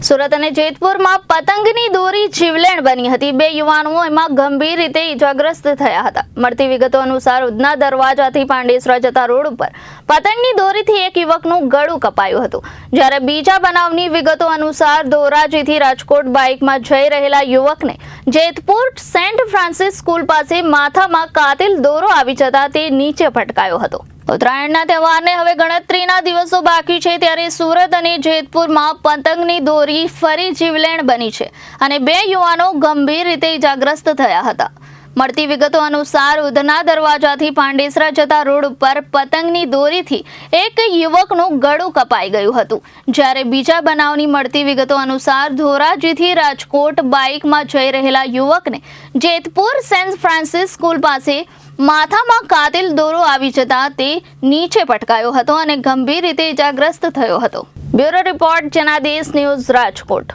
સુરત અને જેતપુરમાં પતંગની દોરી જીવલેણ બની હતી। બે યુવાનો એમાં ગંભીર રીતે ઈજાગ્રસ્ત થયા હતા। મળતી વિગતો અનુસાર ઉધના દરવાજાથી પાંડેસરા જતા રોડ ઉપર પતંગની દોરીથી એક યુવકનું ગળું કપાયું હતું, જ્યારે બીજા બનાવની વિગતો અનુસાર ધોરાજીથી રાજકોટ બાઇકમાં જઈ રહેલા યુવકને જેતપુર સેન્ટ ફ્રાન્સિસ સ્કૂલ પાસે માથામાં કાતિલ દોરો આવી જતા તે નીચે પટકાયો હતો। ઉત્તરાયણના તહેવારને હવે ગણતરીના દિવસો બાકી છે, ત્યારે સુરત અને જેતપુરમાં પતંગની દોરી ફરી જીવલેણ બની છે અને બે યુવાનો ગંભીર રીતે ઈજાગ્રસ્ત થયા હતા। મળતી વિગતો અનુસાર ઉધના દરવાજાથી પાંડેસરા જતા રોડ ઉપર પતંગની દોરીથી એક યુવકનું ગળું કપાઈ ગયું હતું, જ્યારે બીજા બનાવની મળતી વિગતો અનુસાર ધોરાજીથી રાજકોટ બાઇકમાં જઈ રહેલા યુવકને જેતપુર સેન્ટ ફ્રાન્સિસ સ્કૂલ પાસે માથામાં કાતિલ દોરો આવી જતા તે નીચે પટકાયો હતો અને ગંભીર રીતે ઈજાગ્રસ્ત થયો હતો। Bureau report Janadesh news, Rajkot.